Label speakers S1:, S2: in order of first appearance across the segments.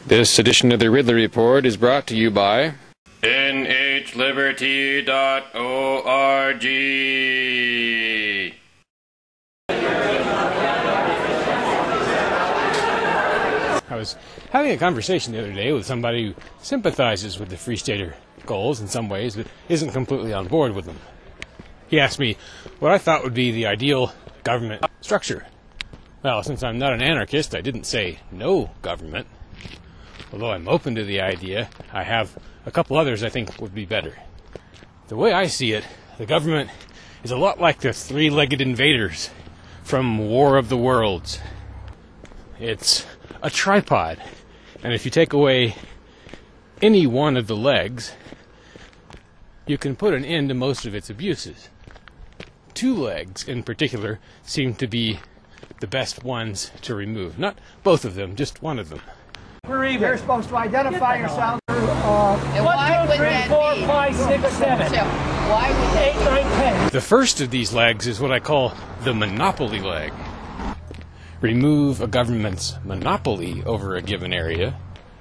S1: This edition of the Ridley Report is brought to you by nhliberty.org.
S2: I was having a conversation the other day with somebody who sympathizes with the Free Stater goals in some ways, but isn't completely on board with them. He asked me what I thought would be the ideal government structure. Well, since I'm not an anarchist, I didn't say no government. Although I'm open to the idea, I have a couple others I think would be better. The way I see it, the government is a lot like the three-legged invaders from War of the Worlds. It's a tripod, and if you take away any one of the legs, you can put an end to most of its abuses. Two legs, in particular, seem to be the best ones to remove. Not both of them, just one of them.
S3: We're even. You're supposed to identify yourself.
S4: 1, 2, 3, 4, 5, 6, 7, 8, 9, 10.
S2: The first of these legs is what I call the monopoly leg. Remove a government's monopoly over a given area,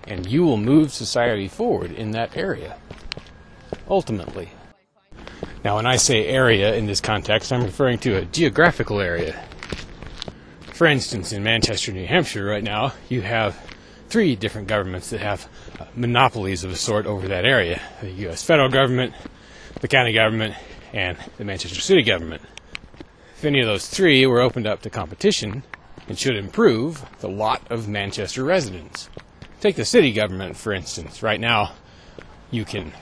S2: and you will move society forward in that area, ultimately. Now, when I say area in this context, I'm referring to a geographical area. For instance, in Manchester, New Hampshire, right now, you have 3 different governments that have monopolies of a sort over that area. The U.S. federal government, the county government, and the Manchester city government. If any of those 3 were opened up to competition, it should improve the lot of Manchester residents. Take the city government, for instance. Right now, you can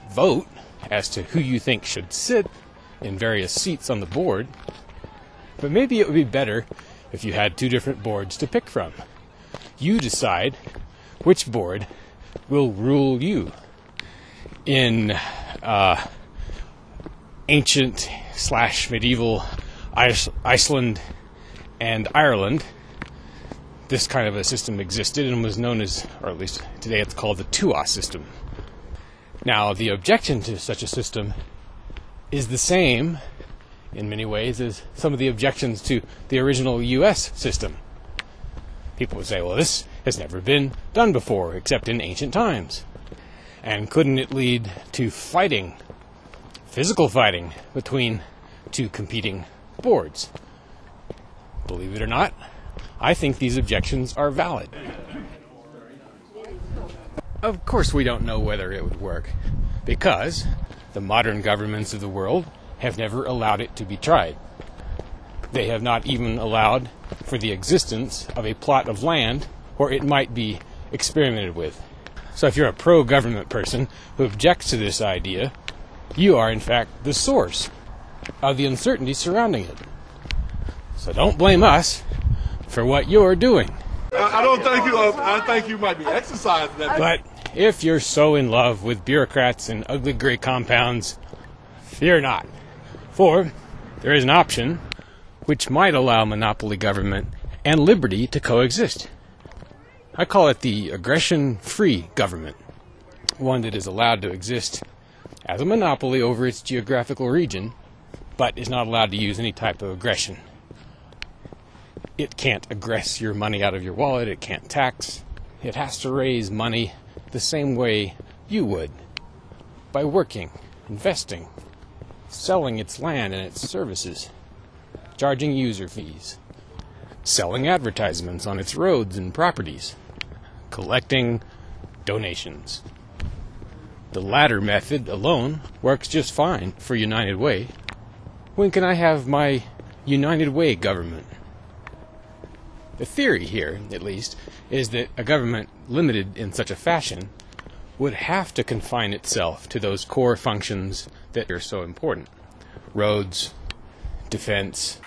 S2: vote as to who you think should sit in various seats on the board, but maybe it would be better if you had 2 different boards to pick from. You decide which board will rule you. In ancient/medieval Iceland and Ireland, this kind of a system existed and was known as, or at least today it's called the tuas system. Now, the objection to such a system is the same in many ways as some of the objections to the original U.S. system. People would say, well, this has never been done before, except in ancient times. And couldn't it lead to fighting, physical fighting, between 2 competing boards? Believe it or not, I think these objections are valid. Of course we don't know whether it would work, because the modern governments of the world have never allowed it to be tried. They have not even allowed for the existence of a plot of land where it might be experimented with. So if you're a pro-government person who objects to this idea, you are in fact the source of the uncertainty surrounding it. So don't blame us for what you're doing.
S5: I don't think you. I think you might be exercising that.
S2: But if you're so in love with bureaucrats and ugly gray compounds, fear not. For there is an option which might allow monopoly government and liberty to coexist. I call it the aggression-free government, one that is allowed to exist as a monopoly over its geographical region, but is not allowed to use any type of aggression. It can't aggress your money out of your wallet, it can't tax. It has to raise money the same way you would, by working, investing, selling its land and its services, charging user fees, selling advertisements on its roads and properties, collecting donations. The latter method alone works just fine for United Way. When can I have my United Way government? The theory here, at least, is that a government limited in such a fashion would have to confine itself to those core functions that are so important. Roads, defense.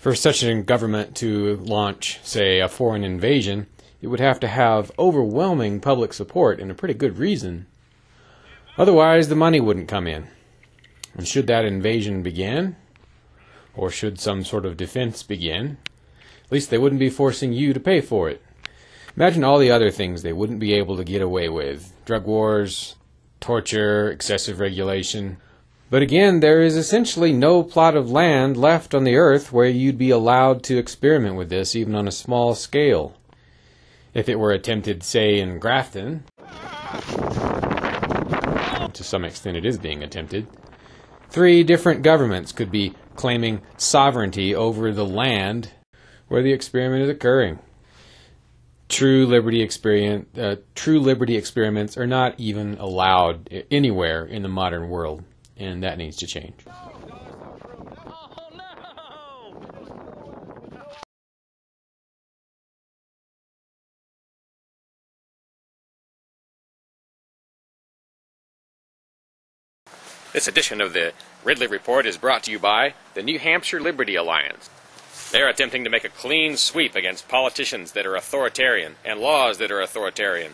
S2: For such a government to launch, say, a foreign invasion, it would have to have overwhelming public support and a pretty good reason. Otherwise, the money wouldn't come in. And should that invasion begin, or should some sort of defense begin, at least they wouldn't be forcing you to pay for it. Imagine all the other things they wouldn't be able to get away with. Drug wars, torture, excessive regulation. But again, there is essentially no plot of land left on the earth where you'd be allowed to experiment with this, even on a small scale. If it were attempted, say, in Grafton, to some extent it is being attempted, 3 different governments could be claiming sovereignty over the land where the experiment is occurring. True liberty experiments are not even allowed anywhere in the modern world, and that needs to change.
S1: This edition of the Ridley Report is brought to you by the New Hampshire Liberty Alliance. They're attempting to make a clean sweep against politicians that are authoritarian and laws that are authoritarian.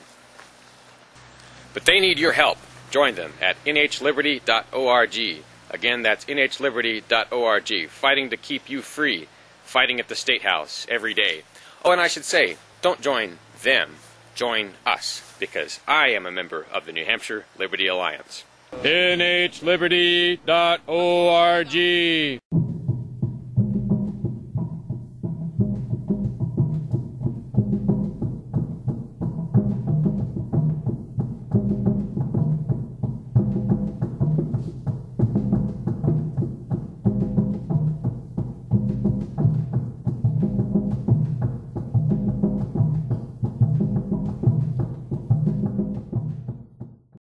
S1: But they need your help. Join them at nhliberty.org. Again, that's nhliberty.org. Fighting to keep you free. Fighting at the State House every day. Oh, and I should say, don't join them. Join us, because I am a member of the New Hampshire Liberty Alliance. nhliberty.org.